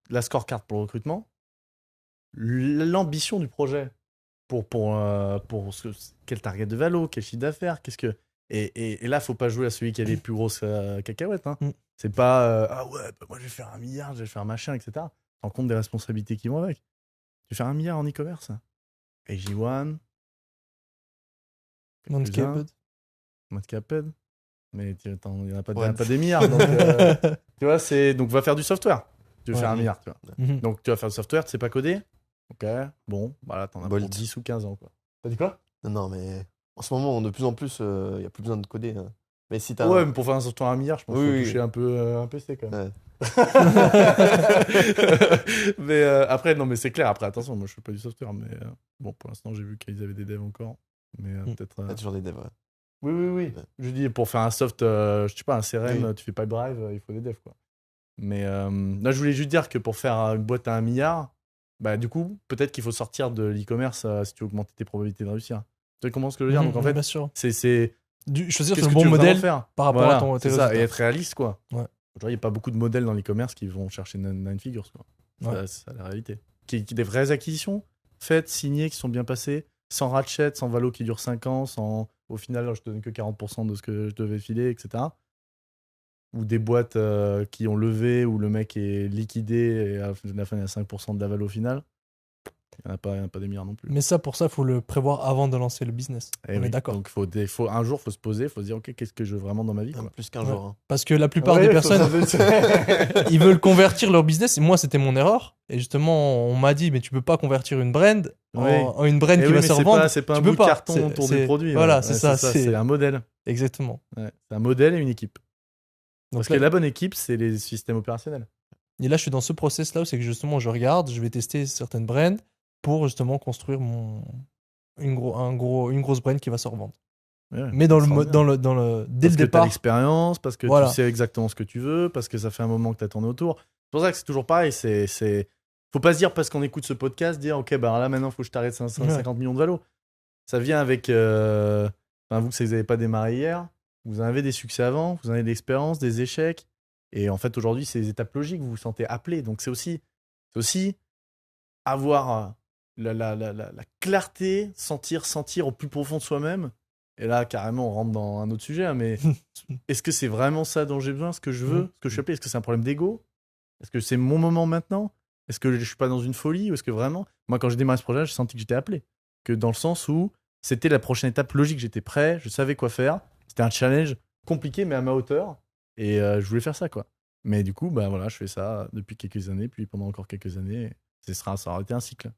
la scorecard pour le recrutement, l'ambition du projet pour quel target de valo, quel chiffre d'affaires, qu'est-ce que. Et là, faut pas jouer à celui qui a les plus grosses cacahuètes. Hein. Mm. C'est pas ah ouais, bah, moi je vais faire 1 milliard, je vais faire machin, etc. Tu rends compte des responsabilités qui vont avec. Tu fais 1 milliard en e-commerce. AG1, Manscaped. Manscaped. Mais il n'y en a pas, Ouais. pas des milliards. Donc, tu vois, donc va faire du software. Tu veux Ouais. faire 1 milliard, tu vois. Mhm. Donc tu vas faire du software, tu sais pas coder. Ok, bon, voilà, t'en as pour Bolt. 10 ou 15 ans, quoi. T'as dit quoi? Non, mais en ce moment, de plus en plus, il n'y a plus besoin de coder. Hein. Mais si t'as. Ouais, mais pour faire un software à 1 milliard, je pense qu'il faut Oui, oui. toucher un peu un PC quand même. Ouais. Mais après, non, mais c'est clair. Après, attention, moi je fais pas du software, mais bon, pour l'instant, j'ai vu qu'ils avaient des devs encore. Mais peut-être. T'as toujours des devs. Ouais. Oui, oui, oui. Ouais. Je dis, pour faire un soft, je sais pas, un CRM, Oui. tu fais Pipedrive, il faut des devs, quoi. Mais là, je voulais juste dire que pour faire une boîte à 1 milliard, bah, du coup, peut-être qu'il faut sortir de l'e-commerce si tu veux augmenter tes probabilités de réussir. Tu comprends ce que je veux dire? Donc en fait, bien sûr. c'est Choisir qu'est-ce le que bon tu veux modèle vraiment faire par rapport Voilà, à tes c'est ça, et résultats. être réaliste, quoi. Ouais. Aujourd'hui, il n'y a pas beaucoup de modèles dans l'e-commerce qui vont chercher 9 figures, quoi. Ouais. C'est ça la réalité. Des vraies acquisitions faites, signées, qui sont bien passées, sans ratchet, sans valo qui dure 5 ans, sans au final, je te donne que 40% de ce que je devais filer, etc. Ou des boîtes qui ont levé, où le mec est liquidé et à la fin, il y a 5% de la valo au final. Il n'y en a pas des milliards non plus. Mais ça, pour ça, il faut le prévoir avant de lancer le business. Eh On oui. est d'accord. Donc, un jour, il faut se poser, il faut se dire, OK, qu'est-ce que je veux vraiment dans ma vie, Même quoi. plus qu'un Ouais. jour. Hein. Parce que la plupart Ouais, des faut personnes, savoir- ils veulent convertir leur business. Et moi, c'était mon erreur. Et justement, on m'a dit, mais tu peux pas convertir une brand Oui. en une brand Eh qui oui, va mais se c'est revendre. pas, c'est pas un Tu bout peux de pas. carton C'est- autour c'est- du produit. voilà, ouais. c'est Ouais, ça, c'est c'est- un modèle. Exactement. Ouais. C'est un modèle et une équipe. Donc Parce là, que la bonne équipe, c'est les systèmes opérationnels. et là, je suis dans ce process-là où c'est que justement, je regarde, je vais tester certaines brands pour justement construire une grosse brand qui va se revendre. Ouais, Mais ça dans se le, sent mo- bien. dans le, dans le, dès Parce le que t'as départ, l'expérience, parce que Voilà. tu sais exactement ce que tu veux, parce que ça fait un moment que t'as tourné autour. C'est pour ça que c'est toujours pareil. Faut pas se dire parce qu'on écoute ce podcast, dire ok, bah là maintenant, faut que je t'arrête 550 millions de valos. Ça vient avec. Enfin, vous n'avez pas démarré hier, vous en avez des succès avant, vous en avez de l'expérience, des échecs. Et en fait, aujourd'hui, c'est des étapes logiques, vous vous sentez appelé. Donc, c'est aussi avoir la clarté, sentir au plus profond de soi-même. Et là, carrément, on rentre dans un autre sujet. Hein, mais est-ce que c'est vraiment ça dont j'ai besoin, ce que je veux, ce que je suis appelé? Est-ce que c'est un problème d'ego? Est-ce que c'est mon moment maintenant? Est-ce que je suis pas dans une folie? Ou est-ce que vraiment. Moi, quand j'ai démarré ce projet, j'ai senti que j'étais appelé. Que dans le sens où c'était la prochaine étape logique, j'étais prêt, je savais quoi faire. C'était un challenge compliqué, mais à ma hauteur. Et je voulais faire ça, quoi. Mais du coup, bah voilà, je fais ça depuis quelques années, puis pendant encore quelques années, ça aura été un cycle.